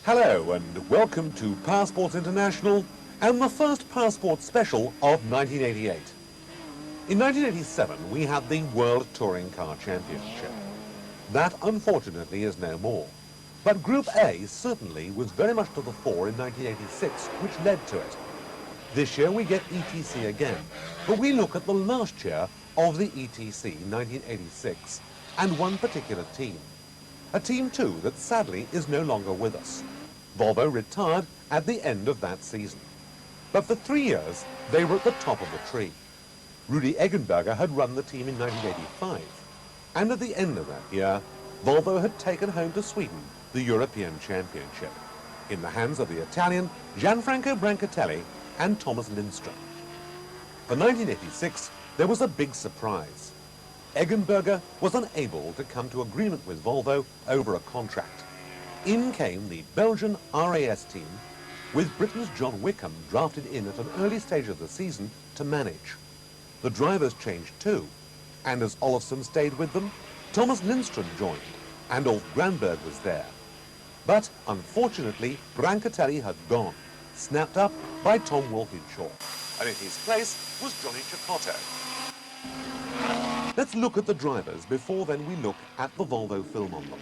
Hello and welcome to Passports International and the first Passport special of 1988. In 1987 we had the World Touring Car Championship. That unfortunately is no more. But Group A certainly was very much to the fore in 1986, which led to it. This year we get ETC again, but we look at the last year of the ETC 1986 and one particular team. A team too that sadly is no longer with us. Volvo retired at the end of that season. But for 3 years, they were at the top of the tree. Rudi Eggenberger had run the team in 1985. And at the end of that year, Volvo had taken home to Sweden the European Championship, in the hands of the Italian Gianfranco Brancatelli and Thomas Lindström. For 1986, there was a big surprise. Eggenberger was unable to come to agreement with Volvo over a contract. In came the Belgian RAS team, with Britain's John Wickham drafted in at an early stage of the season to manage. The drivers changed too, and as Olofsson stayed with them, Thomas Lindström joined, and Ulf Granberg was there. But unfortunately, Brancatelli had gone, snapped up by Tom Walkinshaw, and in his place was Johnny Cecotto. Let's look at the drivers before then we look at the Volvo film on them.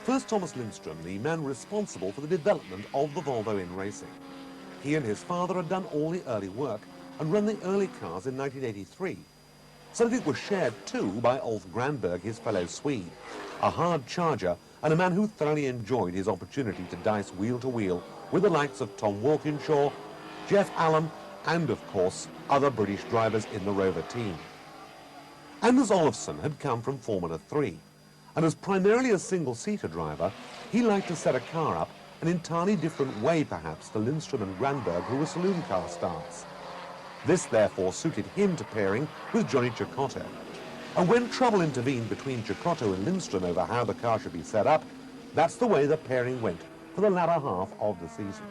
First, Thomas Lindström, the man responsible for the development of the Volvo in racing. He and his father had done all the early work and run the early cars in 1983. Some of it was shared too by Ulf Granberg, his fellow Swede, a hard charger and a man who thoroughly enjoyed his opportunity to dice wheel to wheel with the likes of Tom Walkinshaw, Jeff Allen, and of course other British drivers in the Rover team. Anders Olofsson had come from Formula 3. And as primarily a single-seater driver, he liked to set a car up an entirely different way perhaps to Lindström and Granberg, who were saloon car stars. This therefore suited him to pairing with Johnny Cecotto. And when trouble intervened between Cecotto and Lindström over how the car should be set up, that's the way the pairing went for the latter half of the season.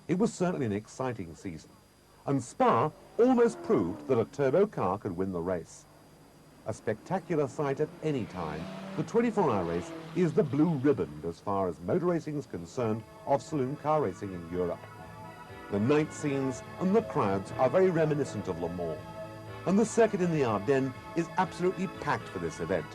It was certainly an exciting season, and Spa almost proved that a turbo car could win the race. A spectacular sight at any time, the 24-hour race is the blue ribbon as far as motor racing is concerned of saloon car racing in Europe. The night scenes and the crowds are very reminiscent of Le Mans, and the circuit in the Ardennes is absolutely packed for this event.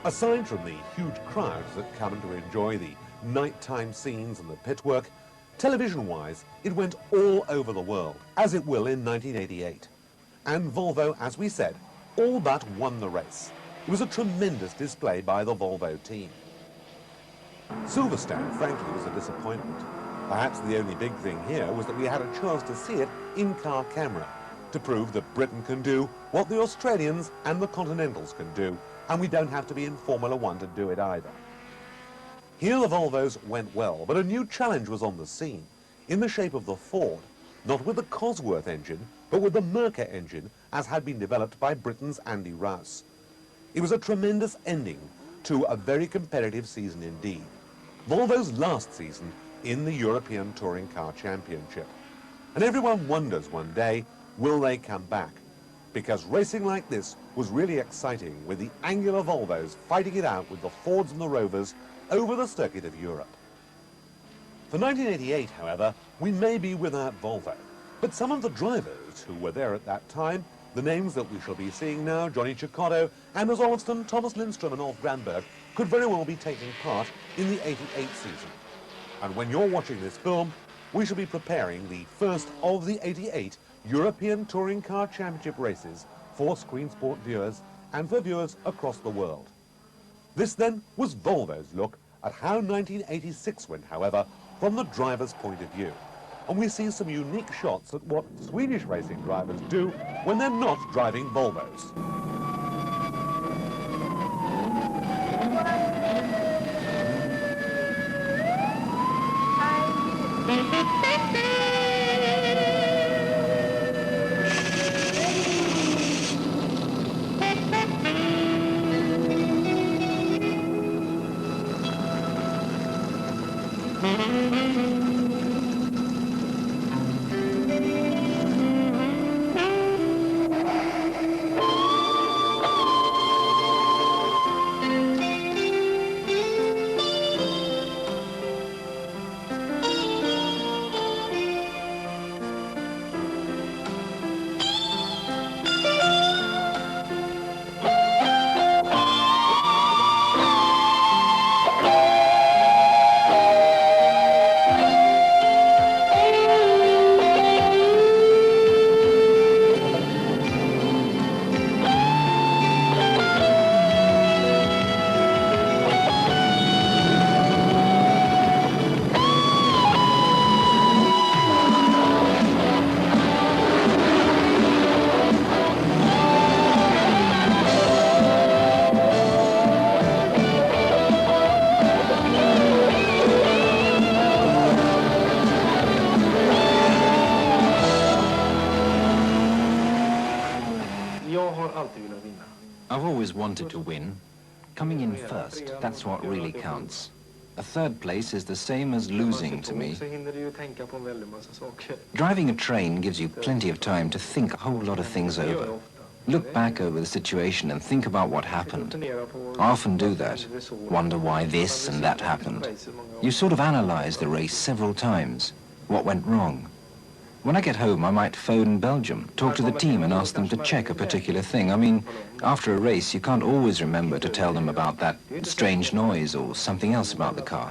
Aside from the huge crowds that come to enjoy the nighttime scenes and the pit work, television-wise, it went all over the world, as it will in 1988. And Volvo, as we said, all but won the race. It was a tremendous display by the Volvo team. Silverstone, frankly, was a disappointment. Perhaps the only big thing here was that we had a chance to see it in-car camera, to prove that Britain can do what the Australians and the Continentals can do, and we don't have to be in Formula 1 to do it either. Here the Volvos went well, but a new challenge was on the scene, in the shape of the Ford, not with the Cosworth engine, but with the Mercer engine, as had been developed by Britain's Andy Rouse. It was a tremendous ending to a very competitive season indeed. Volvo's last season in the European Touring Car Championship. And everyone wonders one day, will they come back? Because racing like this was really exciting, with the angular Volvos fighting it out with the Fords and the Rovers over the circuit of Europe. For 1988, however, we may be without Volvo, but some of the drivers who were there at that time, the names that we shall be seeing now, Johnny Cecotto, Anders Olofsson, Thomas Lindström and Ulf Granberg, could very well be taking part in the 88 season. And when you're watching this film, we shall be preparing the first of the 88 European Touring Car Championship races for Screen Sport viewers and for viewers across the world. This then was Volvo's look at how 1986 went, however, from the driver's point of view. And we see some unique shots at what Swedish racing drivers do when they're not driving Volvos. wanted to win. Coming in first, that's what really counts. A third place is the same as losing to me. Driving a train gives you plenty of time to think a whole lot of things over. Look back over the situation and think about what happened. I often do that, wonder why this and that happened. You sort of analyze the race several times, what went wrong. When I get home, I might phone Belgium, talk to the team and ask them to check a particular thing. I mean, after a race, you can't always remember to tell them about that strange noise or something else about the car.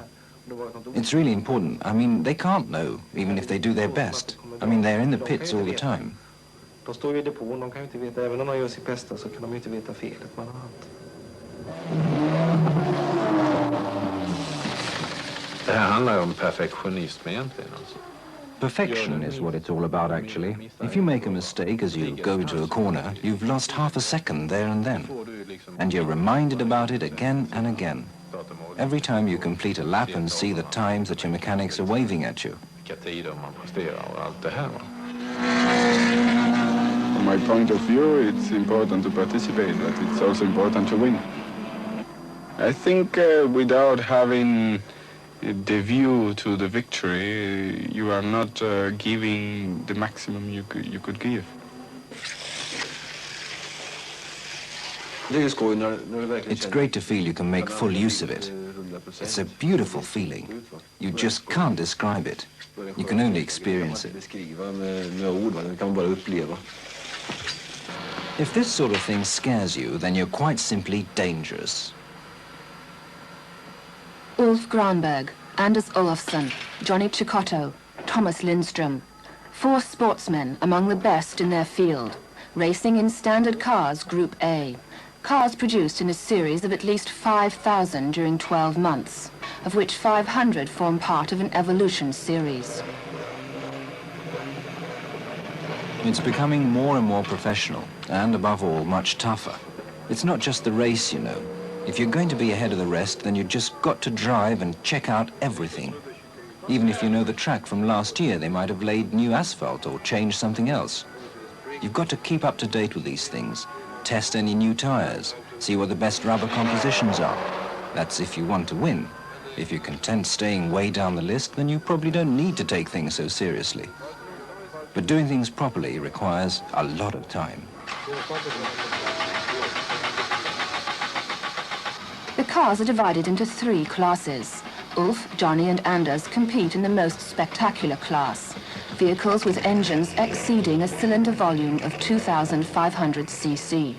It's really important. I mean, they can't know, even if they do their best. I mean, they're in the pits all the time. De står ju i depån, de kan ju inte veta, även om de gör sitt bästa så kan de ju inte veta felet man har haft. Det här handlar om perfektionism egentligen alltså. Perfection is what it's all about, actually. If you make a mistake as you go into a corner, you've lost half a second there and then. And you're reminded about it again and again. Every time you complete a lap and see the times that your mechanics are waving at you. Vilka tider man presterar och allt det här. From my point of view, it's important to participate, but it's also important to win. I think without having the view to the victory, you are not giving the maximum you could give. It's great to feel you can make full use of it. It's a beautiful feeling. You just can't describe it. You can only experience it. If this sort of thing scares you, then you're quite simply dangerous. Ulf Granberg, Anders Olofsson, Johnny Cicotto, Thomas Lindström. 4 sportsmen among the best in their field, racing in standard cars Group A. Cars produced in a series of at least 5,000 during 12 months, of which 500 form part of an evolution series. It's becoming more and more professional, and above all, much tougher. It's not just the race, you know. If you're going to be ahead of the rest, then you just got to drive and check out everything. Even if you know the track from last year, they might have laid new asphalt or changed something else. You've got to keep up to date with these things, test any new tires, see what the best rubber compositions are. That's if you want to win. If you're content staying way down the list, then you probably don't need to take things so seriously. But doing things properly requires a lot of time. The cars are divided into 3 classes. Ulf, Johnny and Anders compete in the most spectacular class, vehicles with engines exceeding a cylinder volume of 2,500 cc.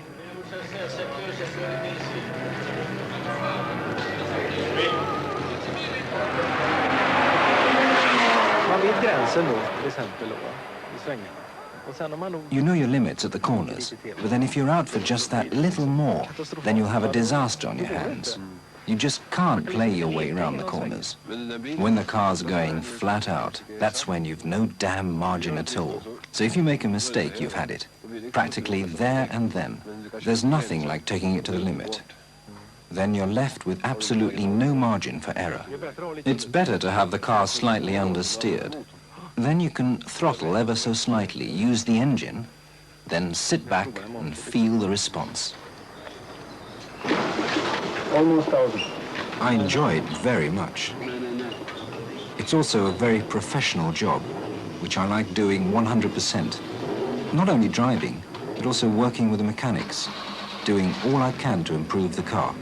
Man vet gränsen då, till exempel då, i svängarna. You know your limits at the corners, but then if you're out for just that little more, then you'll have a disaster on your hands. You just can't play your way around the corners. When the car's going flat out, that's when you've no damn margin at all. So if you make a mistake, you've had it. Practically there and then. There's nothing like taking it to the limit. Then you're left with absolutely no margin for error. It's better to have the car slightly understeered. Then you can throttle ever so slightly, use the engine, then sit back and feel the response. Almost 1,000. I enjoy it very much. It's also a very professional job, which I like doing 100%. Not only driving, but also working with the mechanics, doing all I can to improve the car.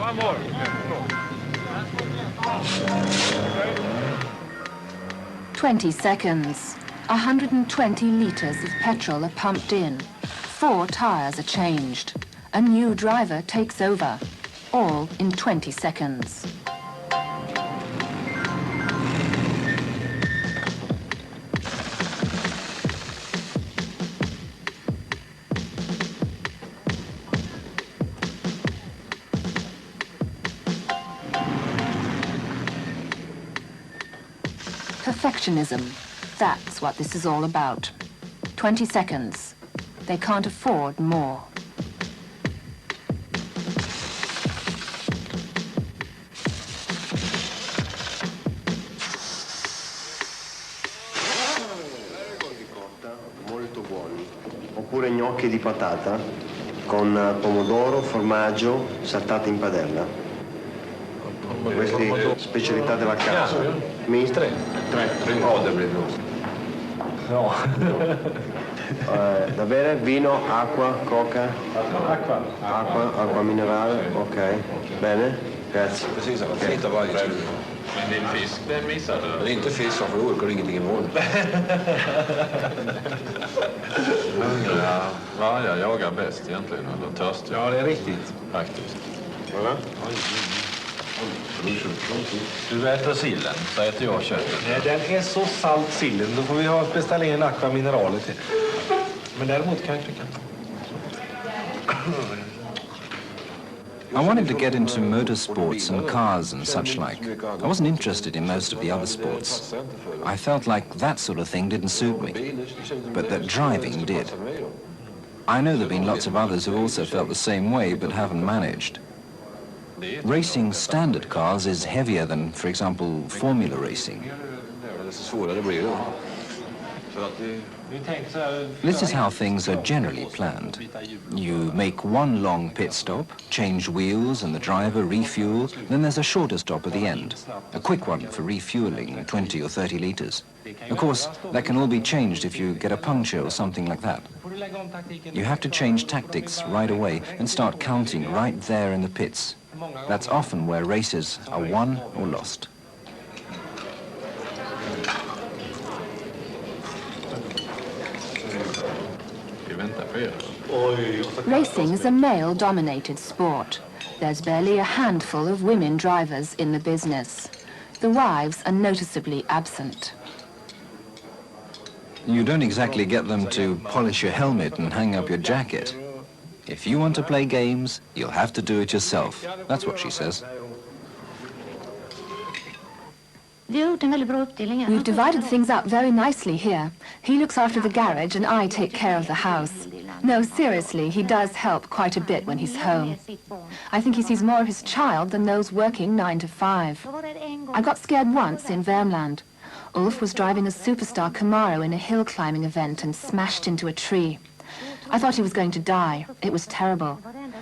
One more. 20 seconds. 120 litres of petrol are pumped in. 4 tyres are changed. A new driver takes over. All in 20 seconds. Perfectionism. That's what this is all about. 20 seconds. They can't afford more. Molto buoni. Oppure gnocchi di patata con pomodoro, formaggio, saltati in padella. Queste specialità della casa. Mi? Tre. No. Da bere? Vino, acqua, coca? Acqua. Acqua minerale, ok. Bene, grazie. Precis, han flyttar varje tur. Men din fisk, den missar du. Men det är inte fisk, för då orkar du ingenting imorgon. Hungriga vargar jagar bäst egentligen, eller törstiga. Ja, det är riktigt. Faktiskt. Du äter sillen, så äter jag köttet. Nej, den är så salt sillen. Då får vi beställa in aqua mineraler till. Men däremot kan jag tycka. I wanted to get into motorsports and cars and such like. I wasn't interested in most of the other sports. I felt like that sort of thing didn't suit me, but that driving did. I know there have been lots of others who also felt the same way but haven't managed. Racing standard cars is heavier than, for example, formula racing. This is how things are generally planned. You make one long pit stop, change wheels and the driver, refuel, then there's a shorter stop at the end, a quick one for refueling, 20 or 30 litres. Of course, that can all be changed if you get a puncture or something like that. You have to change tactics right away and start counting right there in the pits. That's often where races are won or lost. Racing is a male-dominated sport. There's barely a handful of women drivers in the business. The wives are noticeably absent. You don't exactly get them to polish your helmet and hang up your jacket. If you want to play games, you'll have to do it yourself. That's what she says. We've divided things up very nicely here. He looks after the garage and I take care of the house. No, seriously, he does help quite a bit when he's home. I think he sees more of his child than those working 9 to 5. I got scared once in Värmland. Ulf was driving a superstar Camaro in a hill climbing event and smashed into a tree. I thought he was going to die. It was terrible.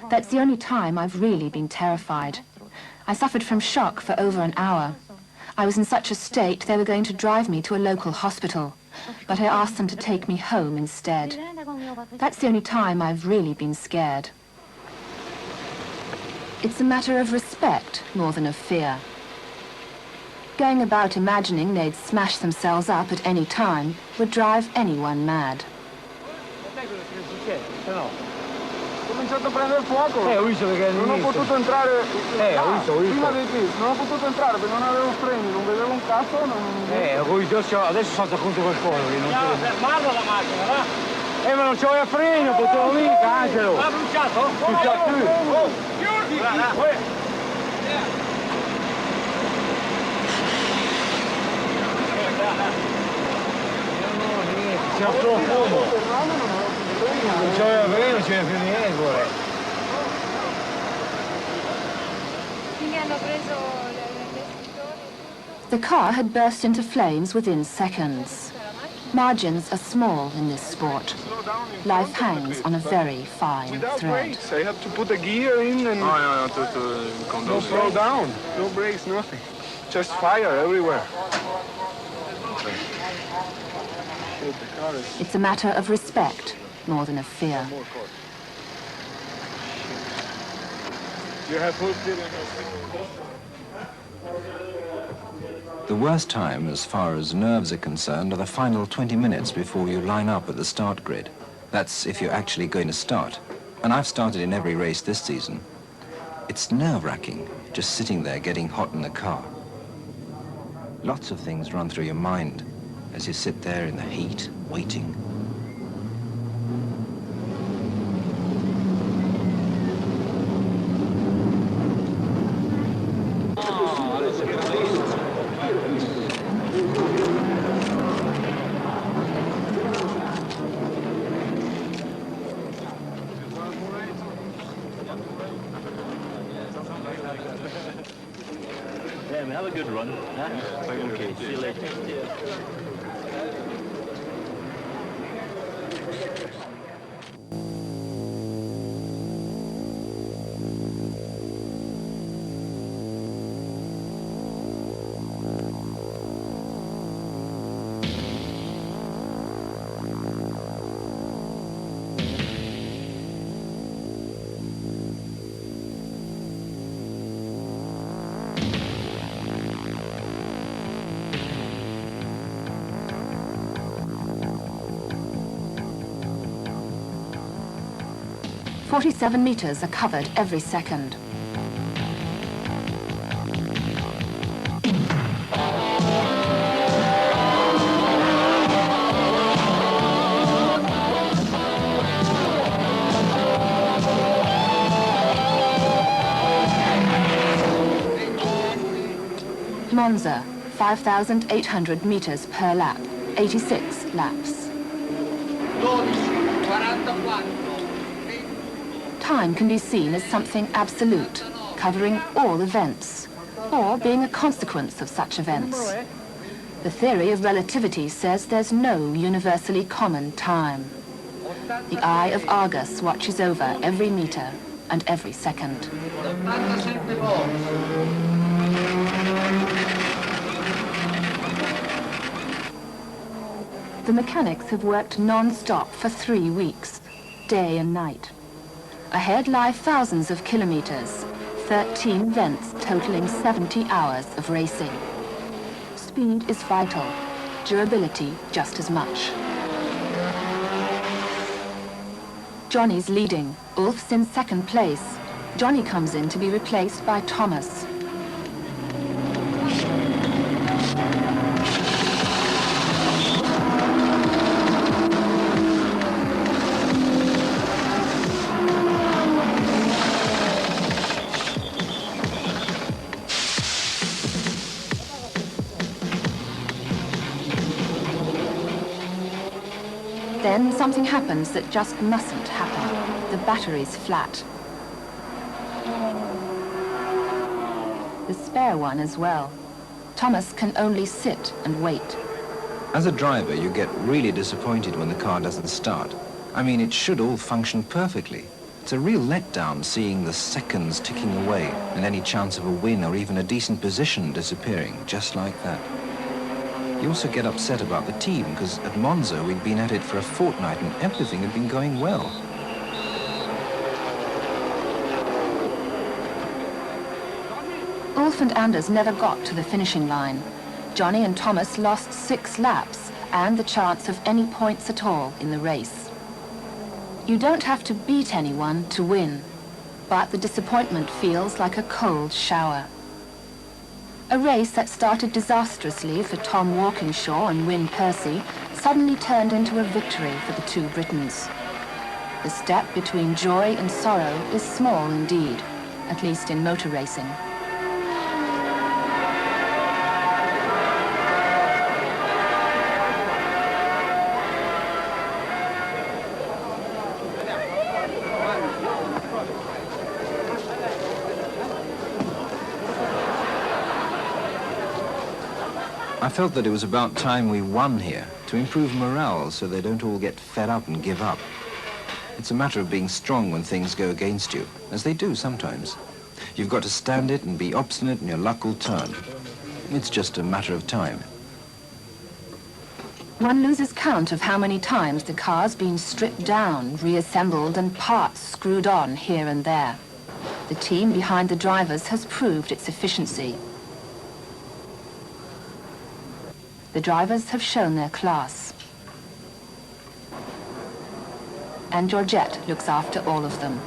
That's the only time I've really been terrified. I suffered from shock for over an hour. I was in such a state they were going to drive me to a local hospital, but I asked them to take me home instead. That's the only time I've really been scared. It's a matter of respect more than of fear. Going about imagining they'd smash themselves up at any time would drive anyone mad. Cominciato a prendere fuoco. Ho visto perché non ho potuto entrare. Ho visto. Prima dei pit, non ho potuto entrare perché non avevo freni, non vedevo un cazzo. Ho visto, adesso salta contro qualcosa. No, fermarla la macchina, va? Ma non c'aveva freno, potevo mica, Angelo. Ha bruciato? C'era solo fumo. Non c'aveva freno, non c'era più niente. Quindi hanno preso The car had burst into flames within seconds. Margins are small in this sport. Life hangs on a very fine thread. I had to put a gear in and no slow down, no brakes, nothing. Just fire everywhere. It's a matter of respect more than of fear. You have put it The worst time, as far as nerves are concerned, are the final 20 minutes before you line up at the start grid. That's if you're actually going to start. And I've started in every race this season. It's nerve-wracking, just sitting there getting hot in the car. Lots of things run through your mind as you sit there in the heat, waiting. Yeah, have a good run. Huh? Okay, see you later. "47 meters are covered every second. Monza, 5,800 meters per lap, 86 laps. Time can be seen as something absolute, covering all events, or being a consequence of such events. The theory of relativity says there's no universally common time. The eye of Argus watches over every meter and every second. The mechanics have worked non-stop for 3 weeks, day and night. Ahead lie thousands of kilometers, 13 vents totaling 70 hours of racing. Speed is vital, durability just as much. Johnny's leading, Ulf's in second place. Johnny comes in to be replaced by Thomas. Then something happens that just mustn't happen. The battery's flat. The spare one as well. Thomas can only sit and wait. As a driver, you get really disappointed when the car doesn't start. I mean, it should all function perfectly. It's a real letdown seeing the seconds ticking away and any chance of a win or even a decent position disappearing just like that. You also get upset about the team, because at Monza we'd been at it for a fortnight and everything had been going well. Ulf and Anders never got to the finishing line. Johnny and Thomas lost 6 laps and the chance of any points at all in the race. You don't have to beat anyone to win, but the disappointment feels like a cold shower. A race that started disastrously for Tom Walkinshaw and Wyn Percy suddenly turned into a victory for the two Britons. The step between joy and sorrow is small indeed, at least in motor racing. I felt that it was about time we won here, to improve morale so they don't all get fed up and give up. It's a matter of being strong when things go against you, as they do sometimes. You've got to stand it and be obstinate and your luck will turn. It's just a matter of time. One loses count of how many times the car's been stripped down, reassembled and parts screwed on here and there. The team behind the drivers has proved its efficiency. The drivers have shown their class. And Georgette looks after all of them.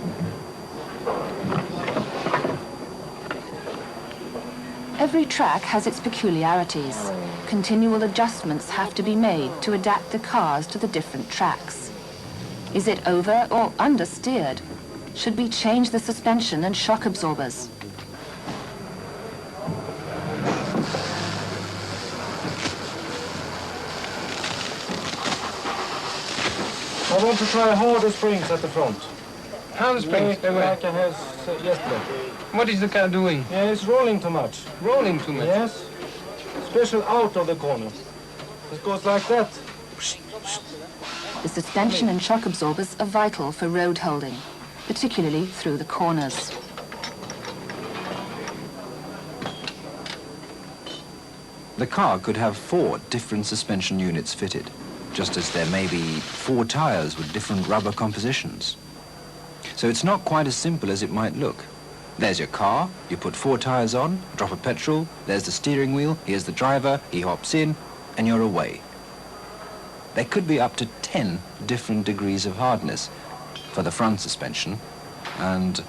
Every track has its peculiarities. Continual adjustments have to be made to adapt the cars to the different tracks. Is it over or understeered? Should we change the suspension and shock absorbers? I want to try harder springs at the front. Handsprings, like I had yesterday. What is the car doing? Yeah, it's rolling too much. Rolling too much? Yes. Especially out of the corner. It goes like that. The suspension and shock absorbers are vital for road holding, particularly through the corners. The car could have 4 different suspension units fitted, just as there may be 4 tires with different rubber compositions. So it's not quite as simple as it might look. There's your car, you put 4 tires on, drop of petrol, there's the steering wheel, here's the driver, he hops in, and you're away. There could be up to 10 different degrees of hardness for the front suspension, and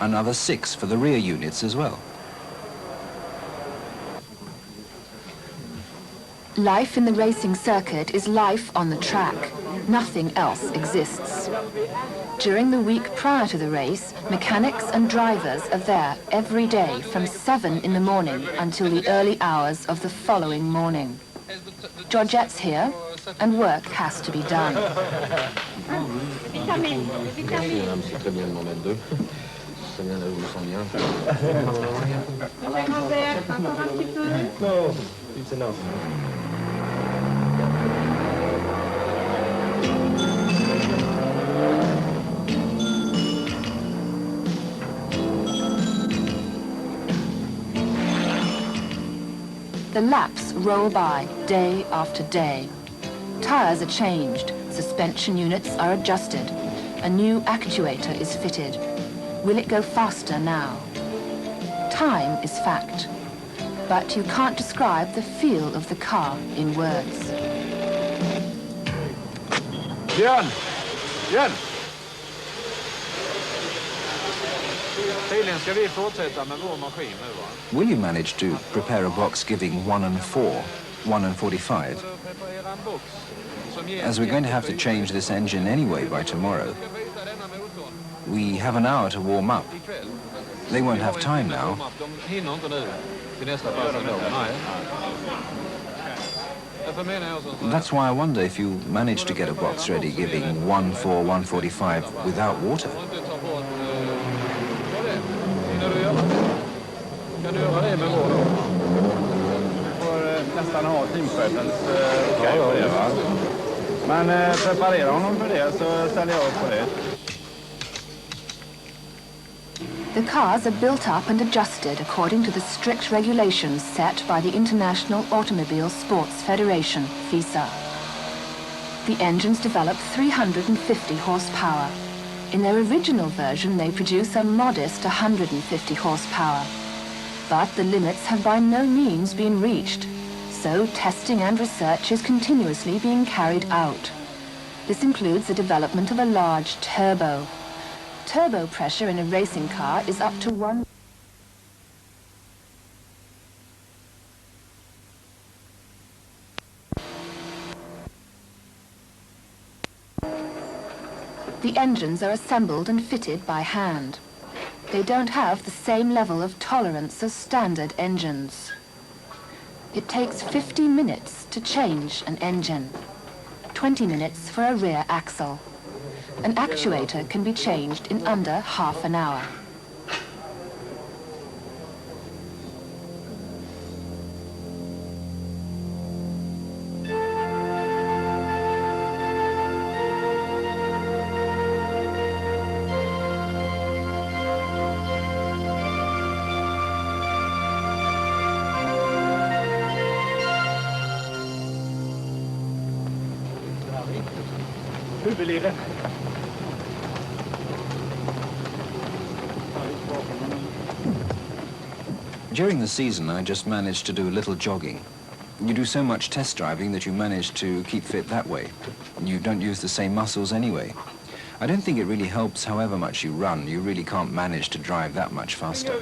another 6 for the rear units as well. Life in the racing circuit is life on the track. Nothing else exists. During the week prior to the race, mechanics and drivers are there every day from 7 in the morning until the early hours of the following morning. Georgette's here, and work has to be done. No, it's enough. The laps roll by day after day. Tires are changed, suspension units are adjusted, a new actuator is fitted. Will it go faster now? Time is fact, but you can't describe the feel of the car in words. Björn! Björn! Tydligen ska vi fortsätta med vår maskin nu, va? Will you manage to prepare a box giving 1 and 4, 1 and 45? As we're going to have to change this engine anyway by tomorrow, we have an hour to warm up. They won't have time now. That's why I wonder if you manage to get a box ready giving 1, 4, 145 without water. Kan du göra det med vår? Vi får nästan ha teamchefens okej på det, va? Men preparera honom för det så ställer jag upp på det. The cars are built up and adjusted according to the strict regulations set by the International Automobile Sports Federation, FISA. The engines develop 350 horsepower. In their original version, they produce a modest 150 horsepower. But the limits have by no means been reached, so testing and research is continuously being carried out. This includes the development of a large turbo. Turbo pressure in a racing car is up to 1. The engines are assembled and fitted by hand. They don't have the same level of tolerance as standard engines. It takes 50 minutes to change an engine, 20 minutes for a rear axle. An actuator can be changed in under half an hour. Huvudleden. During the season, I just managed to do a little jogging. You do so much test driving that you manage to keep fit that way. You don't use the same muscles anyway. I don't think it really helps however much you run. You really can't manage to drive that much faster.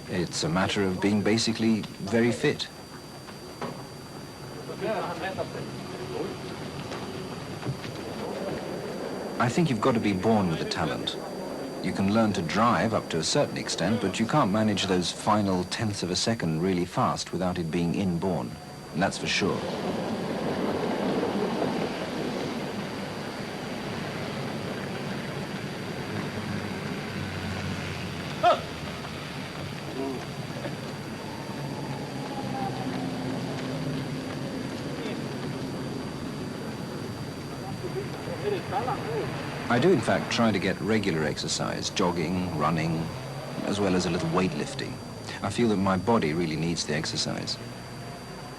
It's a matter of being basically very fit. I think you've got to be born with a talent. You can learn to drive up to a certain extent, but you can't manage those final tenths of a second really fast without it being inborn. And that's for sure. I do, in fact, try to get regular exercise, jogging, running, as well as a little weightlifting. I feel that my body really needs the exercise.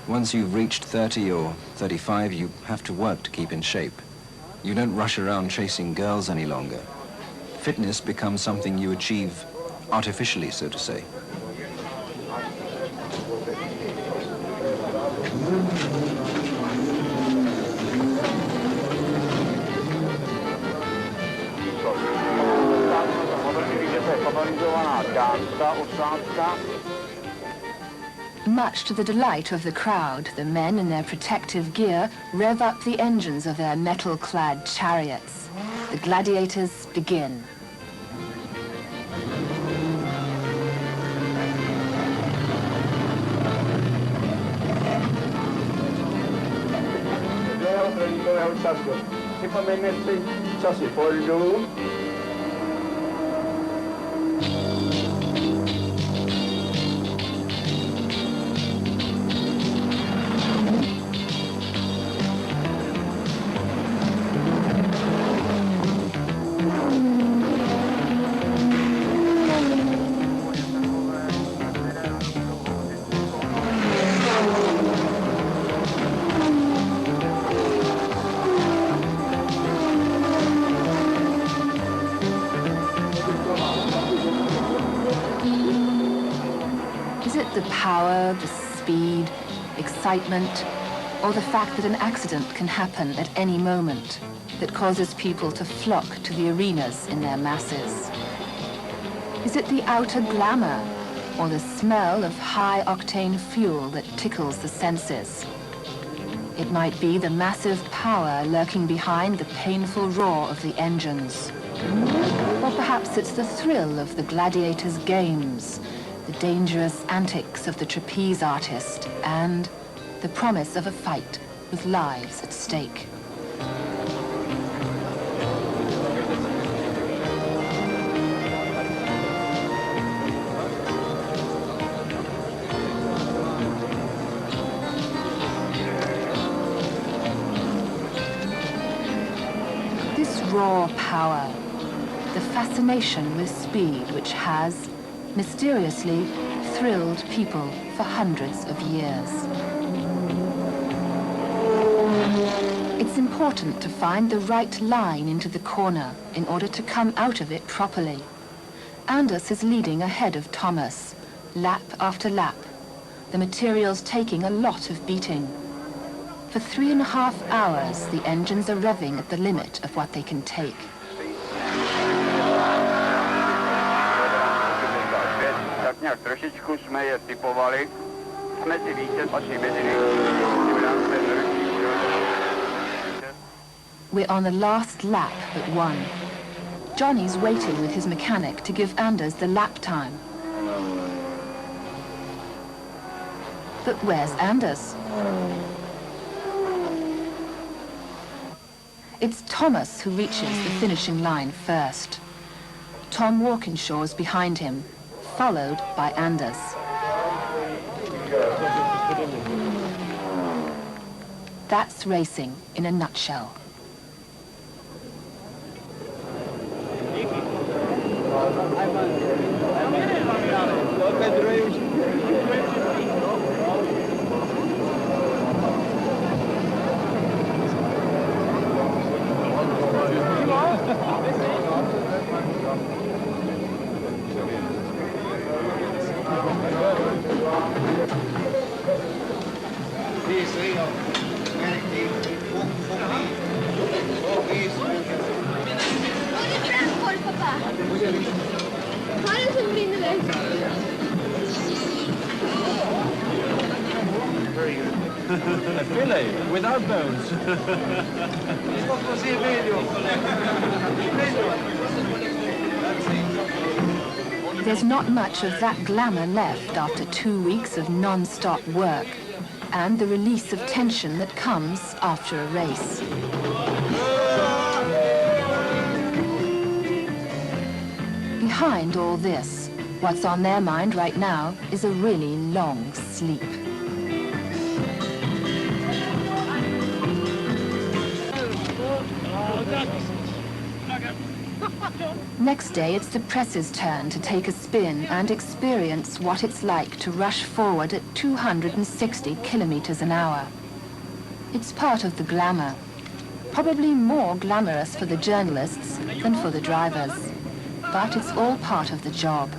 Once you've reached 30 or 35, you have to work to keep in shape. You don't rush around chasing girls any longer. Fitness becomes something you achieve artificially, so to say. Much to the delight of the crowd, the men in their protective gear rev up the engines of their metal-clad chariots. The gladiators begin. Is it the power, the speed, excitement, or the fact that an accident can happen at any moment that causes people to flock to the arenas in their masses? Is it the outer glamour, or the smell of high-octane fuel that tickles the senses? It might be the massive power lurking behind the painful roar of the engines. Or perhaps it's the thrill of the gladiators' games, the dangerous antics of the trapeze artist, and the promise of a fight with lives at stake. This raw power, the fascination with speed which has, mysteriously, thrilled people for hundreds of years. It's important to find the right line into the corner in order to come out of it properly. Anders is leading ahead of Thomas, lap after lap, the materials taking a lot of beating. For 3.5 hours, the engines are revving at the limit of what they can take. Trošičku jsme je typovali. Jsme si vítěz patří mezi We're on the last lap but one. Johnny's waiting with his mechanic to give Anders the lap time. But where's Anders? It's Thomas who reaches the finishing line first. Tom Walkinshaw's behind him, followed by Anders. That's racing in a nutshell. A fillet without bones. There's not much of that glamour left after 2 weeks of non-stop work and the release of tension that comes after a race. Behind all this, what's on their mind right now is a really long sleep. Next day, it's the press's turn to take a spin and experience what it's like to rush forward at 260 kilometers an hour. It's part of the glamour, probably more glamorous for the journalists than for the drivers, but it's all part of the job.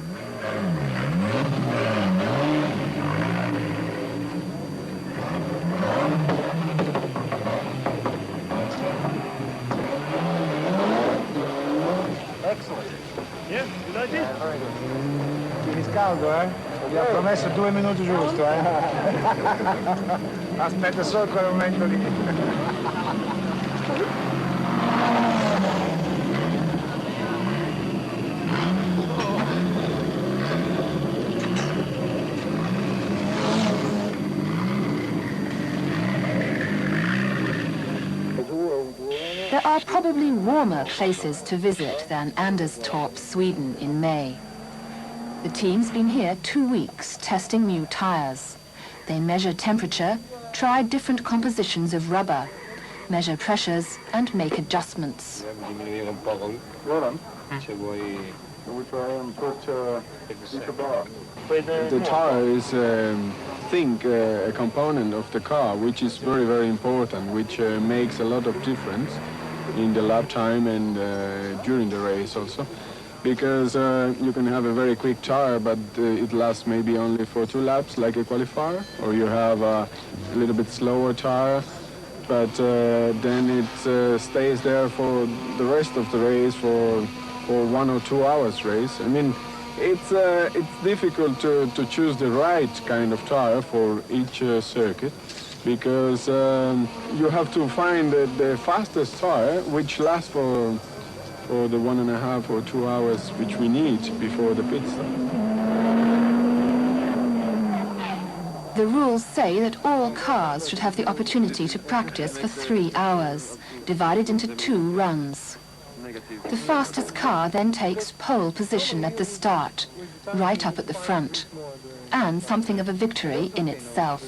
Excellent. Yeah, good idea. Very good. Tieni scaldo, eh? Vi ha promesso 2 minuti giusto, eh? Aspetta solo quel momento lì. There are probably warmer places to visit than Anderstorp, Sweden in May. The team's been here 2 weeks testing new tires. They measure temperature, try different compositions of rubber, measure pressures and make adjustments. The tire is a component of the car which is very, very important, which makes a lot of difference in the lap time and during the race also. Because you can have a very quick tire, but it lasts maybe only for 2 laps, like a qualifier, or you have a little bit slower tire, but then it stays there for the rest of the race for 1 or 2 hours race. I mean, it's difficult to choose the right kind of tire for each circuit, because you have to find the fastest tire which lasts for the 1.5 or 2 hours which we need before the pit stop. The rules say that all cars should have the opportunity to practice for 3 hours, divided into 2 runs. The fastest car then takes pole position at the start, right up at the front, and something of a victory in itself.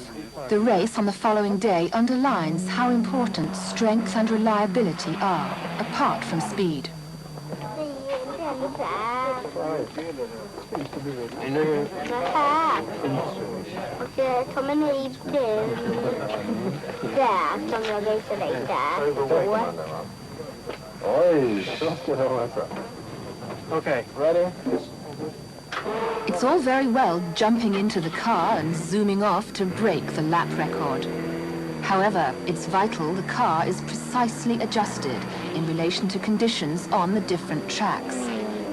The race on the following day underlines how important strength and reliability are, apart from speed. Och kommer ni där som jag visade dig där. Okay, ready? It's all very well jumping into the car and zooming off to break the lap record. However, it's vital the car is precisely adjusted in relation to conditions on the different tracks.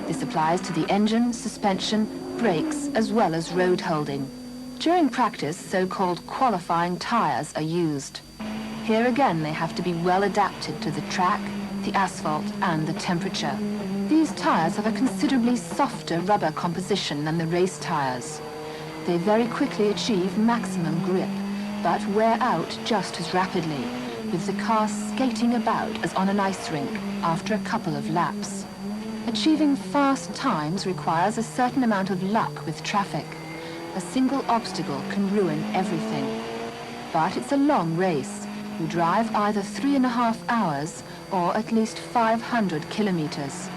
This applies to the engine, suspension, brakes, as well as road holding. During practice, so-called qualifying tires are used. Here again, they have to be well adapted to the track, the asphalt, and the temperature. These tires have a considerably softer rubber composition than the race tires. They very quickly achieve maximum grip, but wear out just as rapidly, with the car skating about as on an ice rink after a couple of laps. Achieving fast times requires a certain amount of luck with traffic. A single obstacle can ruin everything. But it's a long race. You drive either 3.5 hours or at least 500 kilometers.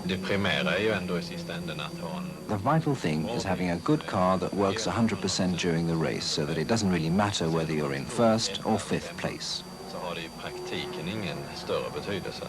Det primära är ju ändå i sista änden att ha en... The vital thing is having a good car that works 100% during the race, so that it doesn't really matter whether you're in first or fifth place. Så har det i praktiken ingen större betydelse.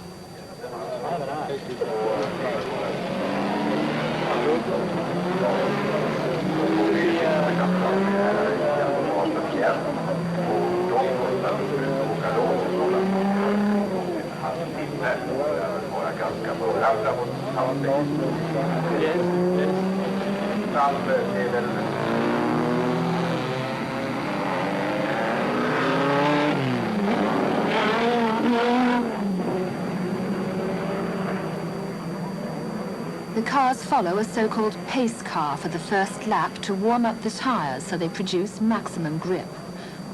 The cars follow a so-called pace car for the first lap to warm up the tires so they produce maximum grip.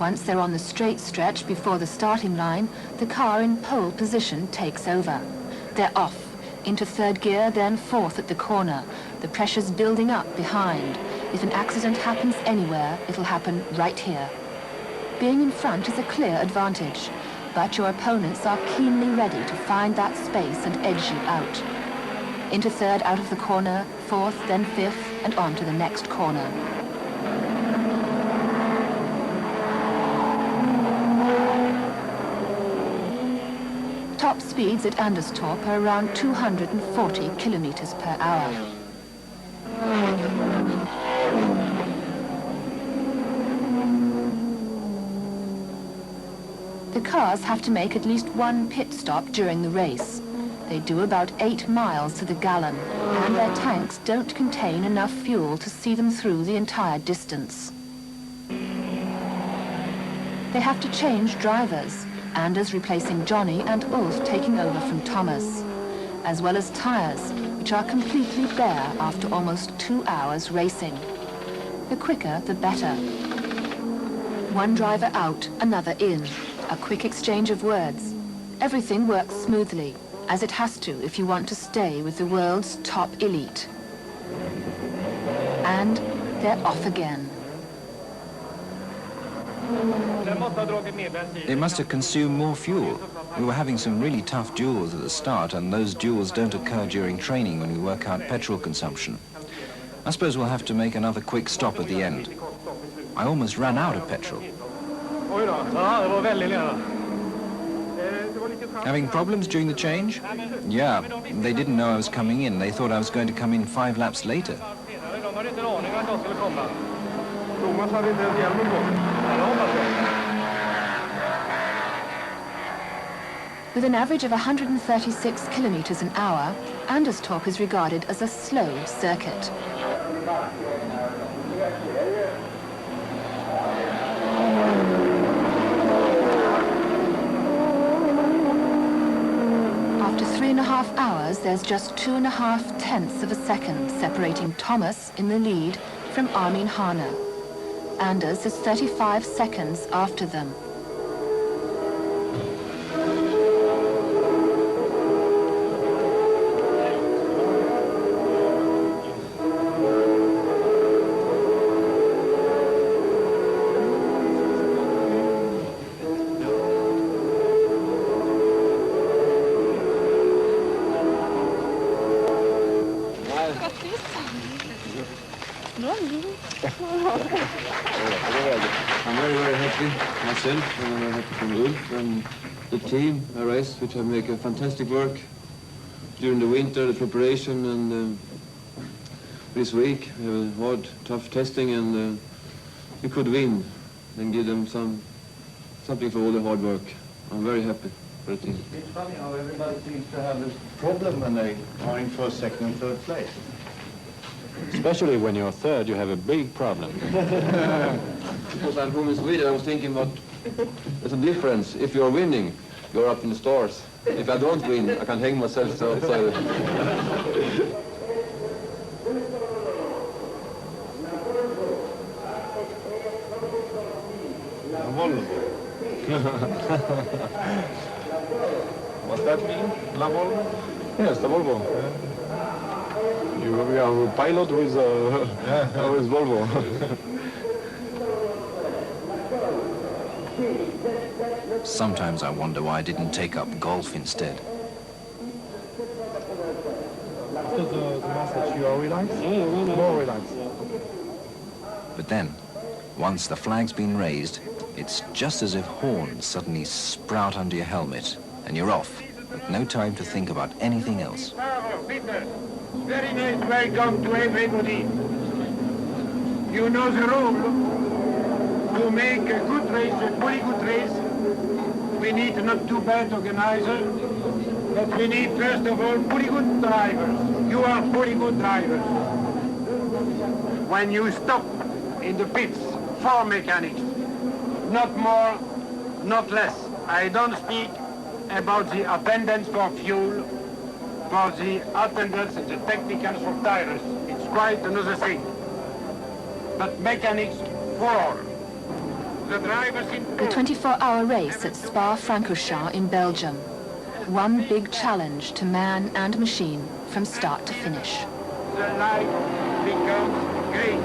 Once they're on the straight stretch before the starting line, the car in pole position takes over. They're off, into third gear, then fourth at the corner. The pressure's building up behind. If an accident happens anywhere, it'll happen right here. Being in front is a clear advantage, But your opponents are keenly ready to find that space and edge you out. Into third out of the corner, fourth, then fifth, and on to the next corner. Top speeds at Anderstorp are around 240 kilometers per hour. The cars have to make at least one pit stop during the race. They do about 8 miles to the gallon, and their tanks don't contain enough fuel to see them through the entire distance. They have to change drivers, Anders replacing Johnny and Ulf taking over from Thomas, as well as tires, which are completely bare after almost 2 hours racing. The quicker, the better. One driver out, another in. A quick exchange of words. Everything works smoothly, as it has to if you want to stay with the world's top elite. And they're off again. They must have consumed more fuel. We were having some really tough duels at the start, and those duels don't occur during training when we work out petrol consumption. I suppose we'll have to make another quick stop at the end. I almost ran out of petrol. Having problems during the change? Yeah, they didn't know I was coming in. They thought I was going to come in 5 laps later. With an average of 136 kilometers an hour, Anderstorp is regarded as a slow circuit. After 3.5 hours, there's just 2.5 tenths of a second separating Thomas in the lead from Armin Hane. Anders is 35 seconds after them. I'm very happy myself, and I'm very happy from Ulf and the team. I race, which have made a fantastic work during the winter, the preparation, and this week we have a hard, tough testing, and we could win and give them something for all the hard work. I'm very happy for the team. It's funny how everybody seems to have a problem when they are in first, second, and third place. Especially when you're third, you have a big problem. Because I'm from Sweden, I was thinking about there's a difference. If you're winning, you're up in the stars. If I don't win, I can hang myself outside. Volvo. What's that mean? La Volvo? Yes, the Volvo. You are a pilot with Volvo. Sometimes I wonder why I didn't take up golf instead. After the message, you are relaxed? More relaxed. But then, once the flag's been raised, it's just as if horns suddenly sprout under your helmet, and you're off, with no time to think about anything else. Very nice welcome to everybody. You know the rule. To make a good race, a pretty good race, we need not too bad organizer, but we need first of all pretty good drivers. You are pretty good drivers. When you stop in the pits, 4 mechanics, not more, not less. I don't speak about the attendance for fuel, for the attendance and the technicals for tires. It's quite another thing. But mechanics for all. The drivers in... The 24-hour race at Spa-Francorchamps in Belgium. One big challenge to man and machine from start to finish. The life becomes great.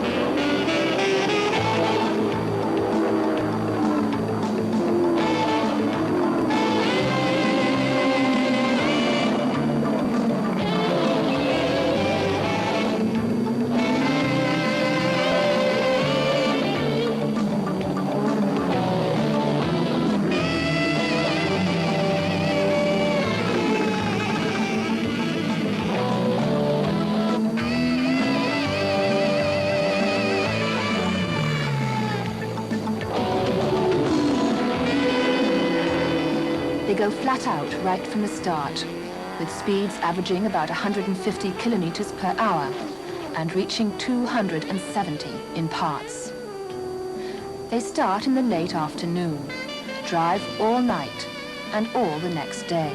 go flat out right from the start, with speeds averaging about 150 kilometers per hour and reaching 270 in parts. They start in the late afternoon, drive all night and all the next day.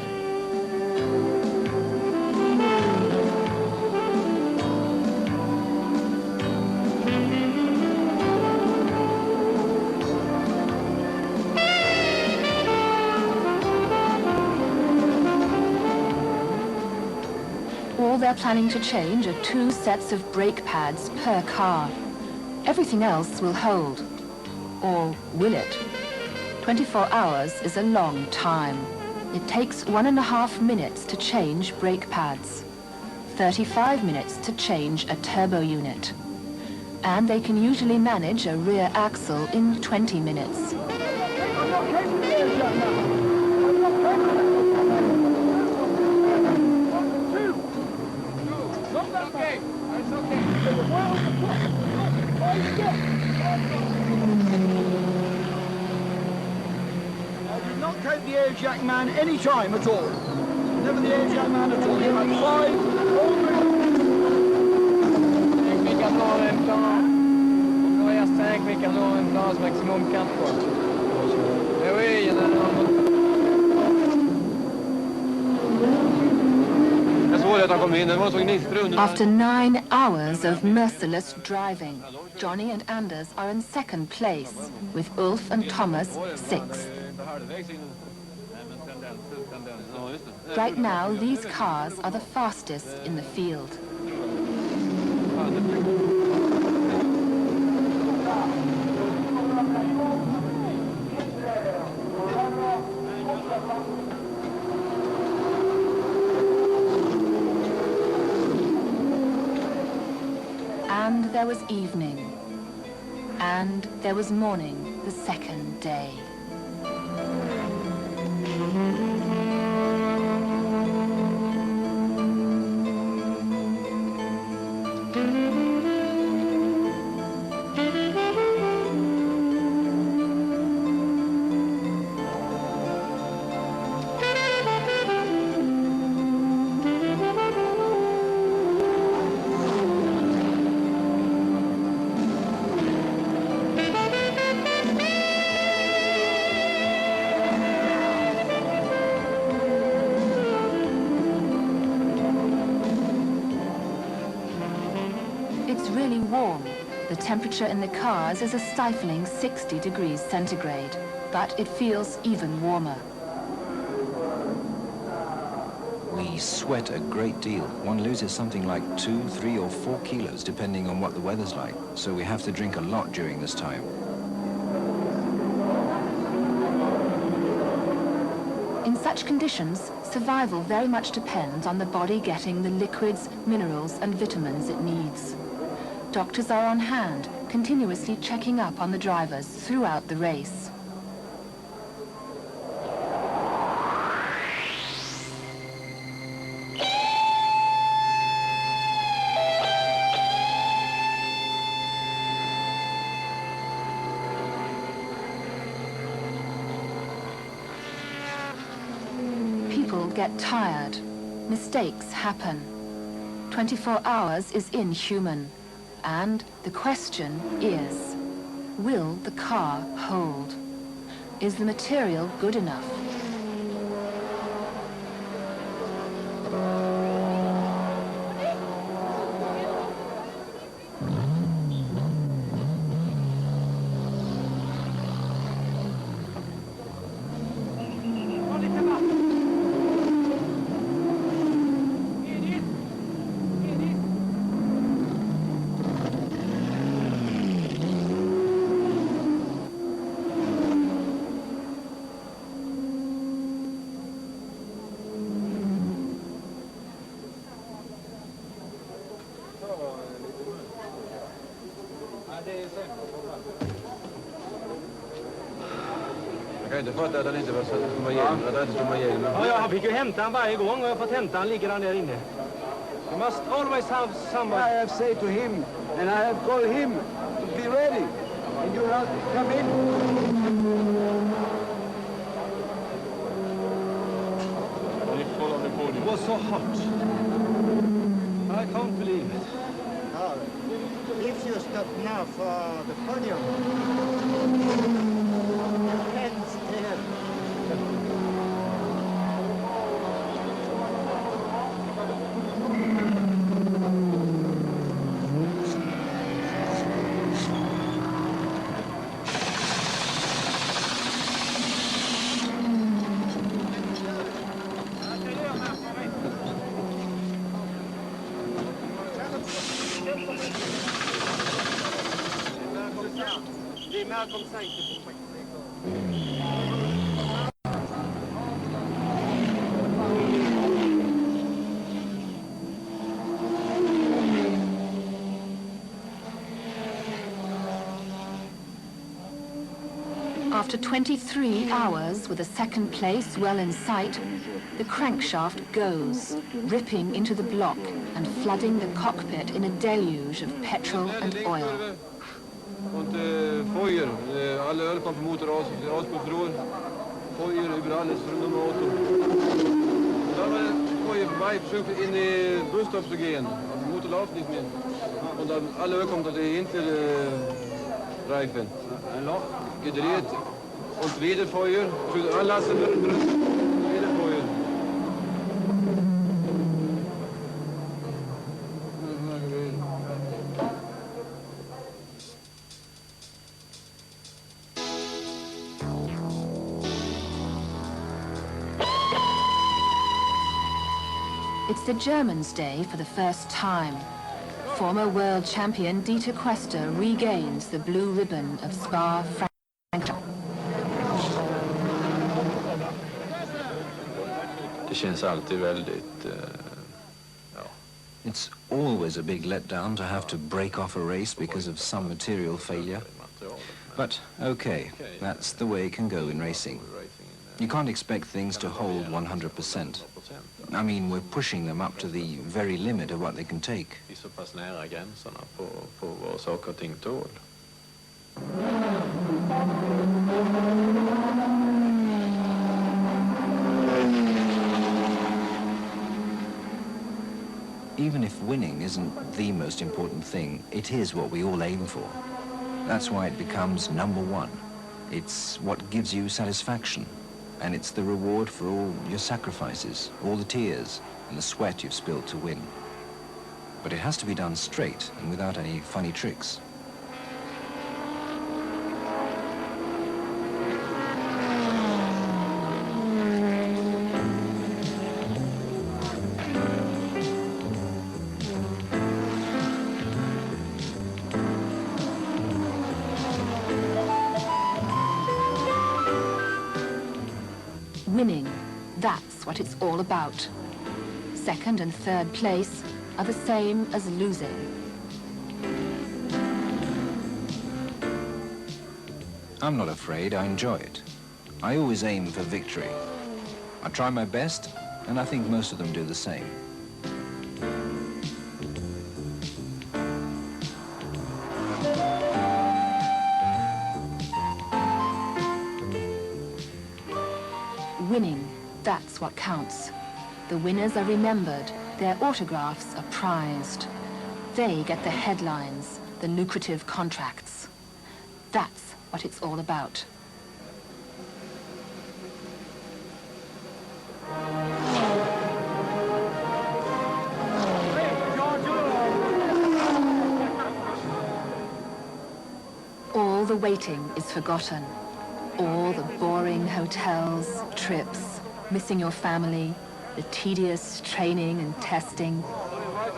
All they're planning to change are 2 sets of brake pads per car. Everything else will hold. Or will it? 24 hours is a long time. It takes 1.5 minutes to change brake pads, 35 minutes to change a turbo unit. And they can usually manage a rear axle in 20 minutes. Not count the air jack man any time at all. Never the air jack man at all. You have 5 After 9 hours of merciless driving, Johnny and Anders are in 2nd place, with Ulf and Thomas 6th. Right now, these cars are the fastest in the field. And there was evening. And there was morning, the 2nd day. It's really warm. The temperature in the cars is a stifling 60 degrees centigrade, but it feels even warmer. We sweat a great deal. One loses something like 2, 3 or 4 kilos depending on what the weather's like. So we have to drink a lot during this time. In such conditions, survival very much depends on the body getting the liquids, minerals and vitamins it needs. Doctors are on hand, continuously checking up on the drivers throughout the race. People get tired. Mistakes happen. 24 hours is inhuman. And the question is, will the car hold? Is the material good enough? Jag kan inte fatta att han inte var så igenom. Ja, han fick ju hämta han varje gång och jag har fått hämta han ligger han där inne. You must always have somebody. I have said to him, and I have called him to be ready. And you have come in. It was so hot. I can't believe it. If you stop now for the podium, and still. Comme ça, il fait pour pas After 23 hours with a second place well in sight, the crankshaft goes, ripping into the block and flooding the cockpit in a deluge of petrol and oil. Und Feuer, alle Ölpumpen Motor Auspuffrohr, Feuer über alles från de Auto. Dann war Feuer vorbei, försökte in die Busstopp zu gehen. Der Motor läuft nicht mehr. Und dann alle Öl kommt auf die Hinterreifen. Ein Loch gedreht und wieder Feuer, försökte anlassen, wieder Feuer. It's the Germans' day for the first time. Former world champion Dieter Quester regains the blue ribbon of Spa-Francorchamps. Det känns alltid väldigt, It's always a big letdown to have to break off a race because of some material failure. But okay, that's the way it can go in racing. You can't expect things to hold 100%. I mean, we're pushing them up to the very limit of what they can take. Vi är så pass nära gränserna på vad saker och ting tål. Even if winning isn't the most important thing, it is what we all aim for. That's why it becomes number one. It's what gives you satisfaction. And it's the reward for all your sacrifices, all the tears and the sweat you've spilled to win. But it has to be done straight and without any funny tricks. Winning, that's what it's all about. Second and third place are the same as losing. I'm not afraid, I enjoy it. I always aim for victory. I try my best, and I think most of them do the same. Winning, that's what counts. The winners are remembered, their autographs are prized. They get the headlines, the lucrative contracts. That's what it's all about. All the waiting is forgotten. All the boring hotels, trips, missing your family, the tedious training and testing.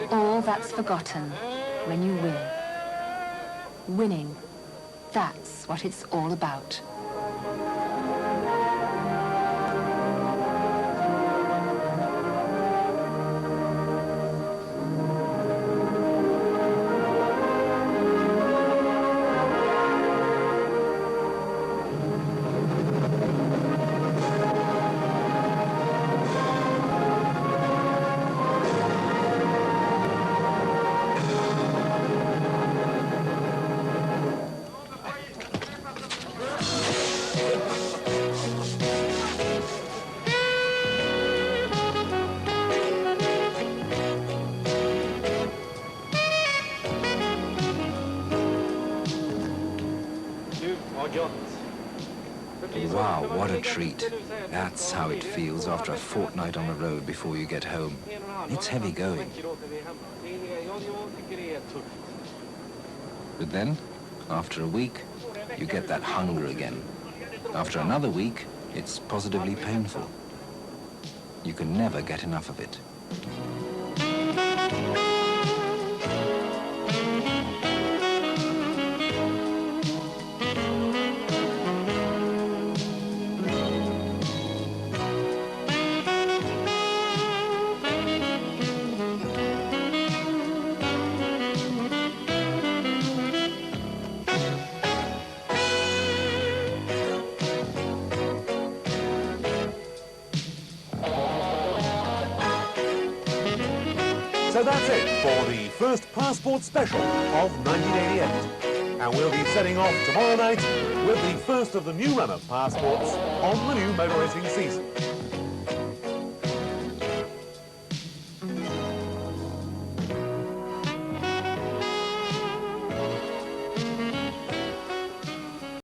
All that's forgotten when you win. Winning, that's what it's all about. Wow, what a treat. That's how it feels after a fortnight on the road before you get home. It's heavy going. But then, after a week, you get that hunger again. After another week, it's positively painful. You can never get enough of it. So that's it for the first Passport special of 1988. And we'll be setting off tomorrow night with the first of the new run of Passports on the new motor racing season.